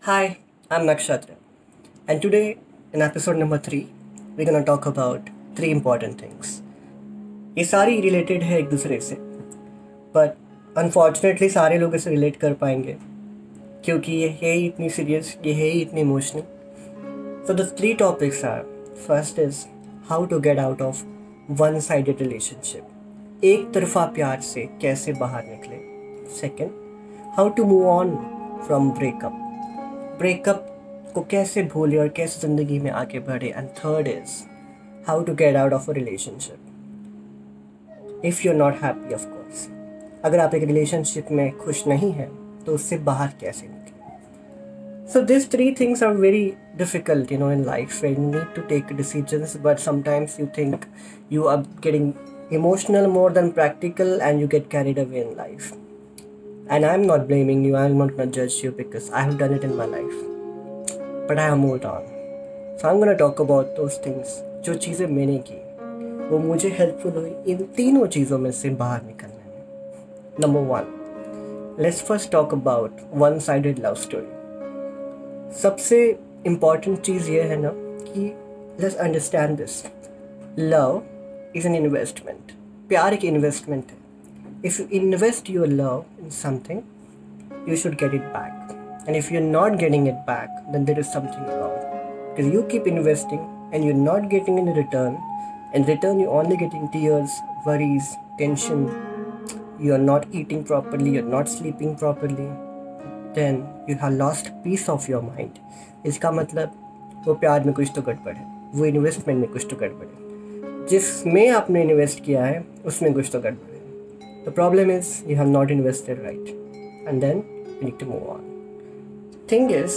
Hi, I'm Nakshatra, and today in episode number 3, we're gonna talk about three important things. ये सारी related है एक दूसरे से, but unfortunately सारे लोग इसे रिलेट कर पाएंगे क्योंकि ये है ही इतनी सीरियस, ये है ही इतनी emotional. So the three topics are: first is how to get out of one-sided relationship, एक तरफा प्यार से कैसे बाहर निकले. Second, how to move on from breakup को कैसे भूले और कैसे ज़िंदगी में आगे बढ़े. And third is how to get out of a relationship if you are not happy. Of course, अगर आप एक रिलेशनशिप में खुश नहीं हैं तो उससे बाहर कैसे निकलें. So this three things are very difficult in life when you need to take decisions, but sometimes you think you are getting emotional more than practical and you get carried away in life. And I'm not blaming you, I'm not gonna judge you because I have done it in my life. But I have moved on. So I'm gonna talk about those things. जो चीज़ें मैंने की वो मुझे helpful हुई इन तीनों चीज़ों में से बाहर निकलने में. Number 1, let's first talk about one sided love story. सबसे इम्पॉर्टेंट चीज़ ये है ना कि let's understand this. Love is an investment. प्यार एक इन्वेस्टमेंट है. If you invest your love in something, you should get it back. And if you're not getting it back, then there is something wrong. Because you keep investing and you're not getting any return. In return, you're only getting tears, worries, tension. You're not eating properly, you're not sleeping properly. Then you have lost peace of your mind. इसका मतलब वो प्यार में कुछ तो गड़बड़ है, वो इन्वेस्टमेंट में कुछ तो गड़बड़ है, जिसमें आपने इन्वेस्ट किया है उसमें कुछ तो गड़बड़ है. The problem is you have not invested right, and then you need to move on. Thing is,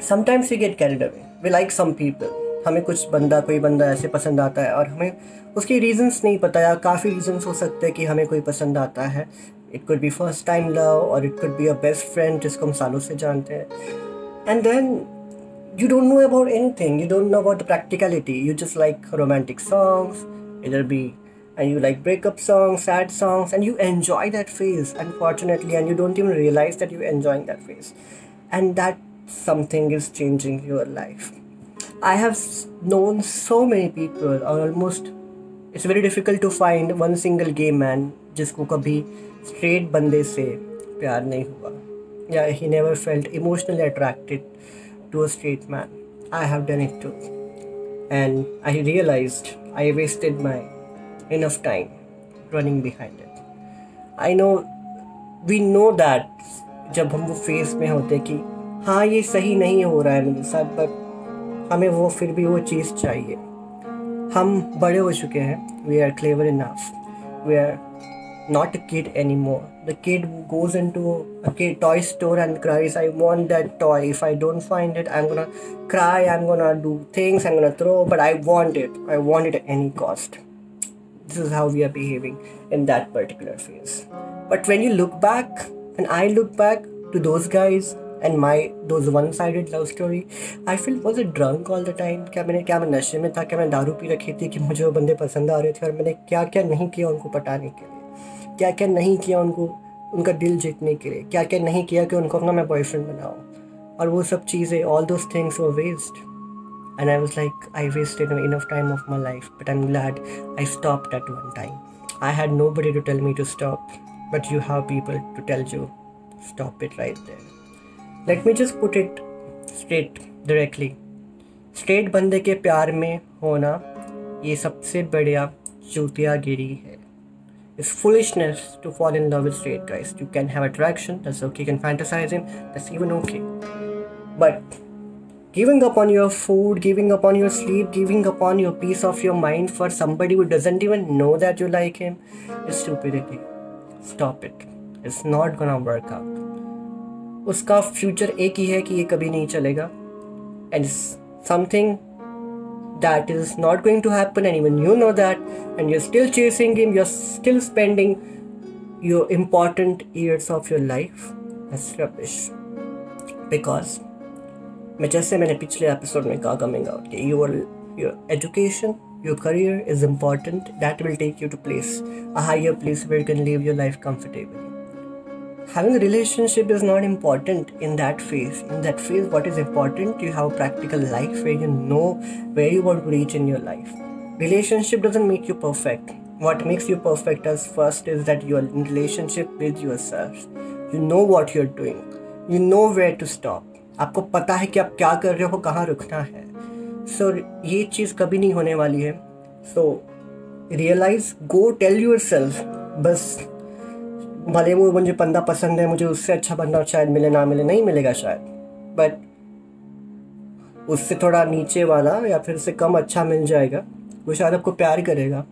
sometimes we get carried away. We like some people. हमें कोई बंदा ऐसे पसंद आता है और हमें उसकी reasons नहीं पता, या काफ़ी reasons हो सकते हैं कि हमें कोई पसंद आता है. It could be first time love or it could be a best friend जिसको हम सालों से जानते हैं. And then you don't know about anything. You don't know about the practicality. You just like romantic songs, either be and you like breakup songs, sad songs, and you enjoy that phase, unfortunately, and you don't even realize that you're enjoying that phase, and that something is changing your life. I have known so many people, almost it's very difficult to find one single gay man जिसको कभी straight बंदे से प्यार नहीं हुआ, या he never felt emotionally attracted to a straight man. I have done it too, and I realized I wasted my enough time running behind it. I know, we know that जब हम वो face में होते कि हाँ ये सही नहीं हो रहा है मेरे साथ, बट हमें वो फिर भी वो चीज़ चाहिए. हम बड़े हो चुके हैं. We are clever enough. We are not a kid anymore. The kid goes into a toy store and cries, I want that toy. If I don't find it, I'm gonna cry, I'm gonna do things, I'm gonna throw, but I want it. I want it at any cost. This is how we are behaving in that particular phase. But when you look back, when I look back to those guys and those one-sided love story, I feel, was I drunk all the time? क्या मैं नशे में था? क्या मैं दारू P रखी थी कि मुझे वो बंदे पसंद आ रहे थे और मैंने क्या क्या नहीं किया उनको पटाने के लिए, क्या क्या नहीं किया उनको उनका दिल जीतने के लिए, क्या क्या नहीं किया कि उनको अपना मैं बॉयफ्रेंड बनाऊँ, और वो सब चीज़ें, all those things were waste. And I was like, I wasted enough time of my life, but I'm glad I stopped at one time. I had nobody to tell me to stop, but you have people to tell you, stop it right there. Let me just put it straight, directly. Straight बंदे के प्यार में होना ये सबसे बढ़िया चूतियागिरी है. It's foolishness to fall in love with straight guys. You can have attraction, that's okay. You can fantasize him, that's even okay. But giving up on your food, giving up on your sleep, giving up on your peace of your mind for somebody who doesn't even know that you like him is stupidity. Stop it. It's not gonna work out. उसका future एक ही है कि ये कभी नहीं चलेगा. And it's something that is not going to happen, and even you know that, and you're still chasing him, you're still spending your important years of your life. That's rubbish. Because जैसे मैंने पिछले episode में कहा coming out कि your education, your career is important. That will take you to place, a higher place where you can live your life comfortably. having a relationship is not important in that phase. In that phase, what is important, you have a practical life where you know where you want to reach in your life. Relationship doesn't make you perfect. What makes you perfect as first is that you are in relationship with yourself. You know what you're doing. You know where to stop. आपको पता है कि आप क्या कर रहे हो, कहाँ रुकना है. So ये चीज़ कभी नहीं होने वाली है. So realize, go tell yourself, बस भले वो मुझे बंदा पसंद है, मुझे उससे अच्छा बंदा शायद मिले, ना मिले, नहीं मिलेगा शायद, बट उससे थोड़ा नीचे वाला या फिर उससे कम अच्छा मिल जाएगा, वो शायद आपको प्यार करेगा.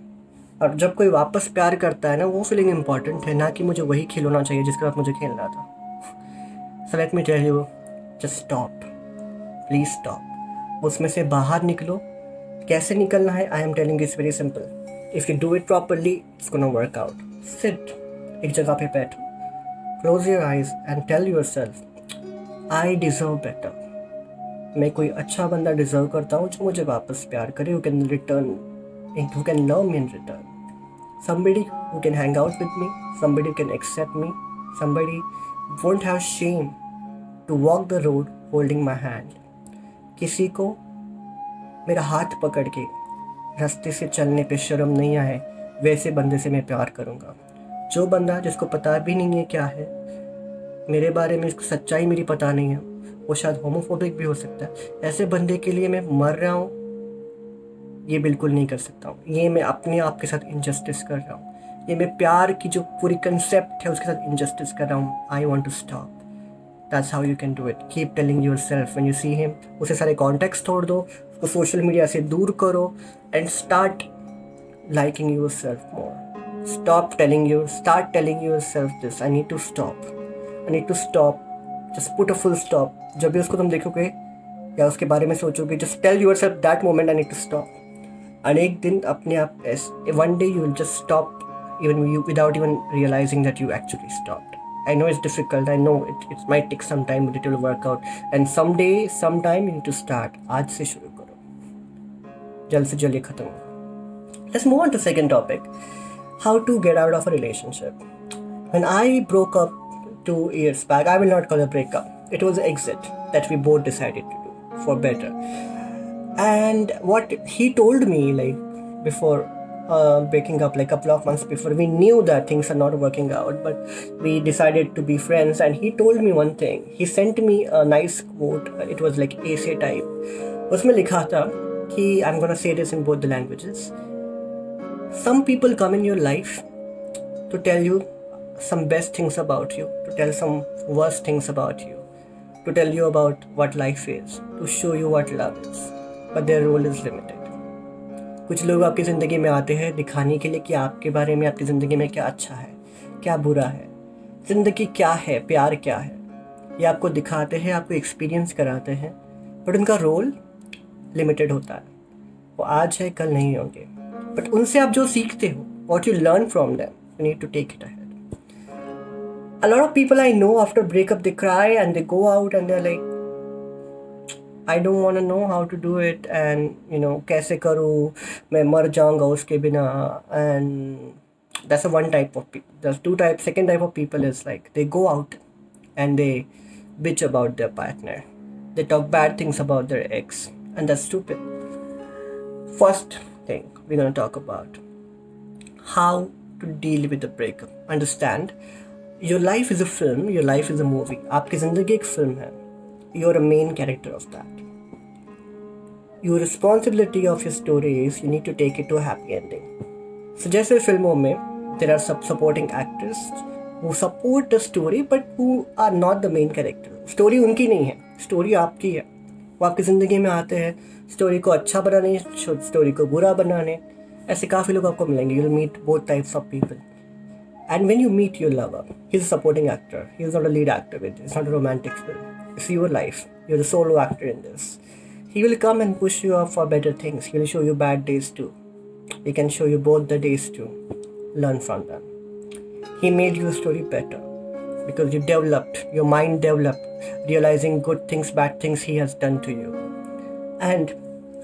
और जब कोई वापस प्यार करता है ना, वो फीलिंग इम्पॉर्टेंट है, ना कि मुझे वही खिलौना चाहिए जिसके साथ मुझे खेलना था. So let me tell you, just stop, please stop. उसमें से बाहर निकलो. कैसे निकलना है, I am telling it's very simple. If you do it properly, it's gonna work out. Sit, एक जगह पे बैठो, close your eyes and tell yourself, I deserve better. मैं कोई अच्छा बंदा डिजर्व करता हूँ जो मुझे वापस प्यार करे, who can return, who can love me in return. Somebody who can hang out with me, somebody who can accept me, somebody won't have shame to walk the road holding my hand. किसी को मेरा हाथ पकड़ के रास्ते से चलने पे शर्म नहीं आए, वैसे बंदे से मैं प्यार करूँगा. जो बंदा जिसको पता भी नहीं है क्या है मेरे बारे में, इसको सच्चाई मेरी पता नहीं है, वो शायद होमोफोबिक भी हो सकता है, ऐसे बंदे के लिए मैं मर रहा हूँ, ये बिल्कुल नहीं कर सकता हूँ. ये मैं अपने आप के साथ इनजस्टिस कर रहा हूँ. ये मैं प्यार की जो पूरी कंसेप्ट है उसके साथ इनजस्टिस कर रहा हूँ. I want to stop. That's how you can do it. Keep telling yourself when you see him. उसे सारे कॉन्टेक्ट्स छोड़ दो, उसको सोशल मीडिया से दूर करो and start liking your self more. Start telling yourself this, I need to stop. Just put a full stop. जब भी उसको तुम देखोगे या उसके बारे में सोचोगे, just tell yourself that moment I need to stop. And एक दिन अपने आप, one day you will just stop without even realizing that you actually stopped. I know it's difficult. I know it might take some time, but it will work out. And sometime you need to start. आज से शुरू करो. जल्द से जल्द ये खत्म होगा. Let's move on to second topic. How to get out of a relationship. When I broke up 2 years back, I will not call it a breakup. It was an exit that we both decided to do for better. And what he told me, like before breaking up, like a couple of months before, we knew that things are not working out, but we decided to be friends. And he told me one thing. He sent me a nice quote. It was like essay type. उसमें लिखा था कि I'm gonna say this in both the languages. Some people come in your life to tell you some best things about you, to tell some worst things about you, to tell you about what life is, to show you what love is, but their role is limited. कुछ लोग आपकी ज़िंदगी में आते हैं दिखाने के लिए कि आपके बारे में, आपकी ज़िंदगी में क्या अच्छा है, क्या बुरा है, ज़िंदगी क्या है, प्यार क्या है. ये आपको दिखाते हैं, आपको एक्सपीरियंस कराते हैं, बट उनका रोल लिमिटेड होता है. वो आज है, कल नहीं होंगे. बट उनसे आप जो सीखते हो, what you learn from them, you need to take it ahead. A lot of people I know after breakup, they cry and they go out and they're like, I don't want to know how to do it, and you know, कैसे करूँ, मैं मर जाऊँगा उसके बिना. And that's a one type of people. There's two types. Second type of people is like they go out and they bitch about their partner. They talk bad things about their ex, and that's stupid. First thing we're going to talk about how to deal with the breakup. Understand, your life is a film, your life is a movie. आपकी ज़िंदगी एक film है. You're a main character of that. Your responsibility of your story is you need to take it to a happy ending. So जैसे फिल्मों में there are supporting actors who support the story but who are not the main character. Story उनकी नहीं है, story आपकी है. वो आपकी ज़िंदगी में आते हैं स्टोरी को अच्छा बनाने, स्टोरी को बुरा बनाने. ऐसे काफ़ी लोग आपको मिलेंगे. You'll meet both types of people. And when you meet your lover, he's a supporting actor. He's not a lead actor with it. It's not a romantic film. It's your life. You're the solo actor in this. He will come and push you up for better things. He will show you bad days too. He can show you both the days too. Learn from them. He made your story better because you developed, your mind developed, realizing good things, bad things he has done to you. And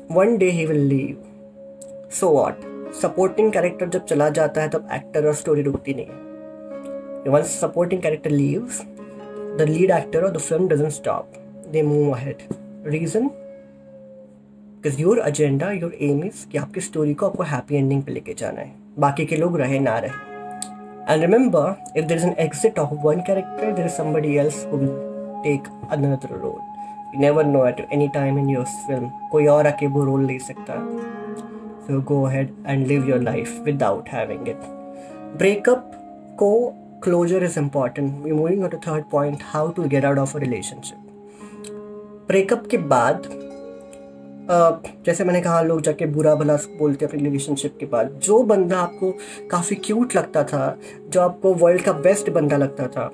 one day he will leave. So what? Supporting character जब चला जाता है तब actor और story रुकती नहीं है. Once supporting character leaves, the lead actor of the film doesn't stop. They move ahead. Reason? Because your agenda, your aim is कि आपकी स्टोरी को आपको हैप्पी एंडिंग पे लेके जाना है, बाकी के लोग रहे ना रहे. And remember, if there is an exit of one character, there is somebody else who will take another role. You never know at any time in your film. कोई और आके वो रोल ले सकता. So go ahead and live your life without having it. Breakup को closure is important. We're moving on to third point, how to get out of a relationship. Breakup के बाद जैसे मैंने कहा, लोग जाके बुरा भला बोलते हैं अपने रिलेशनशिप के बाद. जो बंदा आपको काफ़ी क्यूट लगता था, जो आपको वर्ल्ड का बेस्ट बंदा लगता था,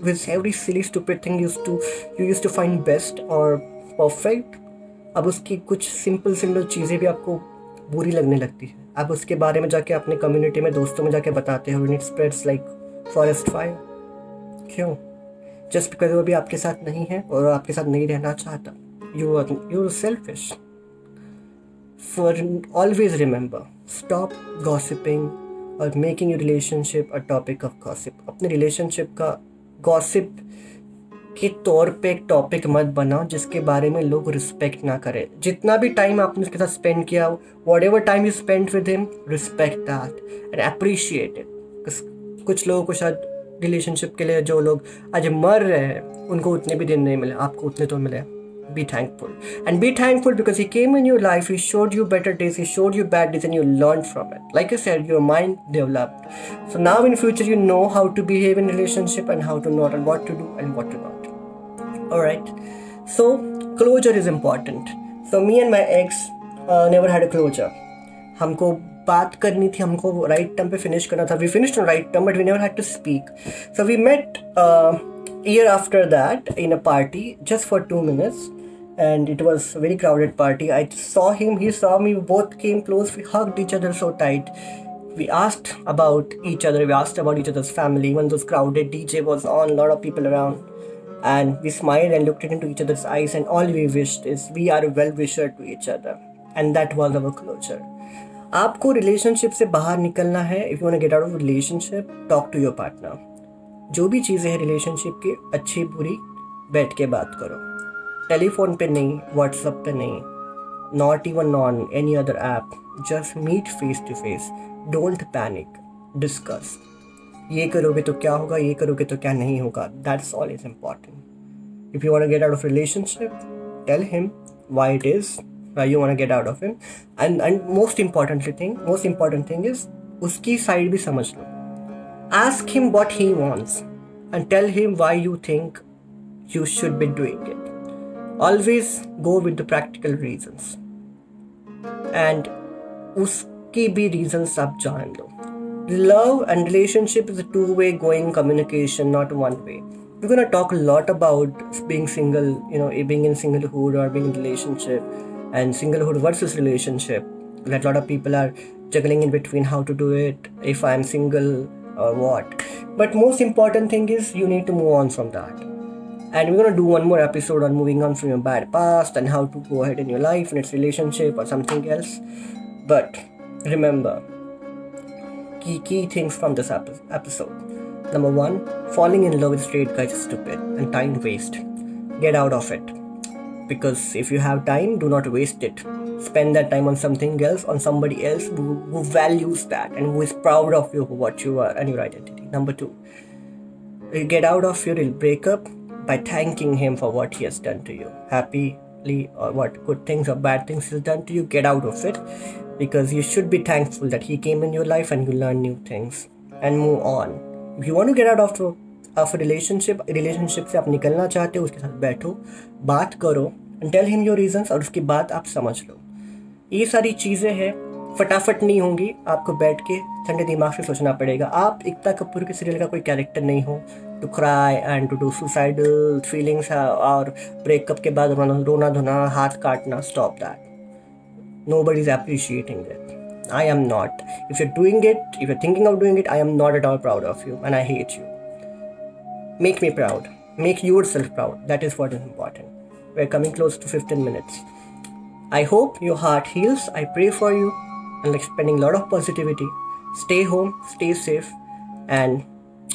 with every silly stupid thing you used to find best or perfect, अब उसकी कुछ सिंपल चीज़ें भी आपको बुरी लगने लगती है. आप उसके बारे में जाके अपने कम्युनिटी में, दोस्तों में जाके बताते हो, it spreads like forest fire. क्यों? जस्ट बिकॉज वो भी आपके साथ नहीं है और आपके साथ नहीं रहना चाहता. You're selfish. For always remember, stop gossiping or making your relationship a topic of gossip. अपने relationship का gossip के तौर पे एक टॉपिक मत बनाओ जिसके बारे में लोग रिस्पेक्ट ना करें. जितना भी टाइम आपने उसके साथ स्पेंड किया, whatever time you spent with him, respect that and appreciate it. कुछ लोगों को शायद रिलेशनशिप के लिए जो लोग आज मर रहे हैं उनको उतने भी दिन नहीं मिले, आपको उतने तो मिले. Be thankful. And be thankful because he came in your life, he showed you better days, he showed you bad days and you learned from it. Like I said, your mind developed. So now in future you know how to behave in relationship and how to not and what to do and what to not. Alright. So closure is important. So me and my ex never had a closure. हमको बात करनी थी, हमको right term पे finish करना था. We finished on right term but we never had to speak. So we met year after that in a party just for 2 minutes. And it was a very crowded party. I saw him, he saw me, we both came close, we hugged each other so tight. We asked about each other, we asked about each other's family. Even those crowded DJ was on, a lot of people around. And we smiled and looked into each other's eyes and all we wished is we are a well-wisher to each other. And that was our closure. आपको relationship से बाहर निकलना है. If you want to get out of a relationship, talk to your partner. जो भी चीज़ें हैं relationship की, अच्छी बुरी बैठ के बात करो. टेलीफोन पे नहीं, व्हाट्सएप पे नहीं, not even on any other app. Just meet face to face. Don't panic, discuss. ये करोगे तो क्या होगा, ये करोगे तो क्या नहीं होगा. That's all is important. If you want to get out of relationship, tell him why it is, why you want to get out of him. And most important thing is उसकी साइड भी समझ लो. Ask him what he wants and tell him why you think you should be doing it. Always go with the practical reasons and उसकी भी reasons आप जान लो. Love and relationship is a two-way going communication, not one way. We're gonna talk a lot about being single, being in singlehood or being in relationship and singlehood versus relationship. Like a lot of people are juggling in between how to do it, if I'm single or what. But most important thing is you need to move on from that. And we're going to do one more episode on moving on from your bad past and how to go ahead in your life and its relationship or something else. But remember, key things from this episode. Number 1, falling in love with straight guys is stupid and time waste. Get out of it. Because if you have time, do not waste it. Spend that time on something else, on somebody else who values that and who is proud of you for what you are and your identity. Number 2, get out of your breakup by thanking him for what he has done to you. Happily or what good things or bad things he's done to you, get out of it. Because you should be thankful that he came in your life and you learn new things. And move on. If you want to get out of a relationship से आप निकलना चाहते हो, उसके साथ बैठो, बात करो and tell him your reasons और उसकी बात आप समझ लो. ये सारी चीज़ें हैं, फटाफट नहीं होंगी. आपको बैठ के ठंडे दिमाग से सोचना पड़ेगा. आप एकता कपूर के सीरियल का कोई कैरेक्टर नहीं हो to cry and to do suicidal feelings और ब्रेकअप के बाद रोना धोना, हाथ काटना. Stop that. Nobody is appreciating it. I am not. If you're doing it, if you're thinking of doing it, I am not at all proud of you and I hate you. Make me proud. Make yourself proud. That is what is important. We're coming close to 15 minutes. I hope your heart heals. I pray for you and spending a lot of positivity. Stay home, stay safe and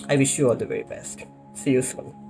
I wish you all the very best. See you soon.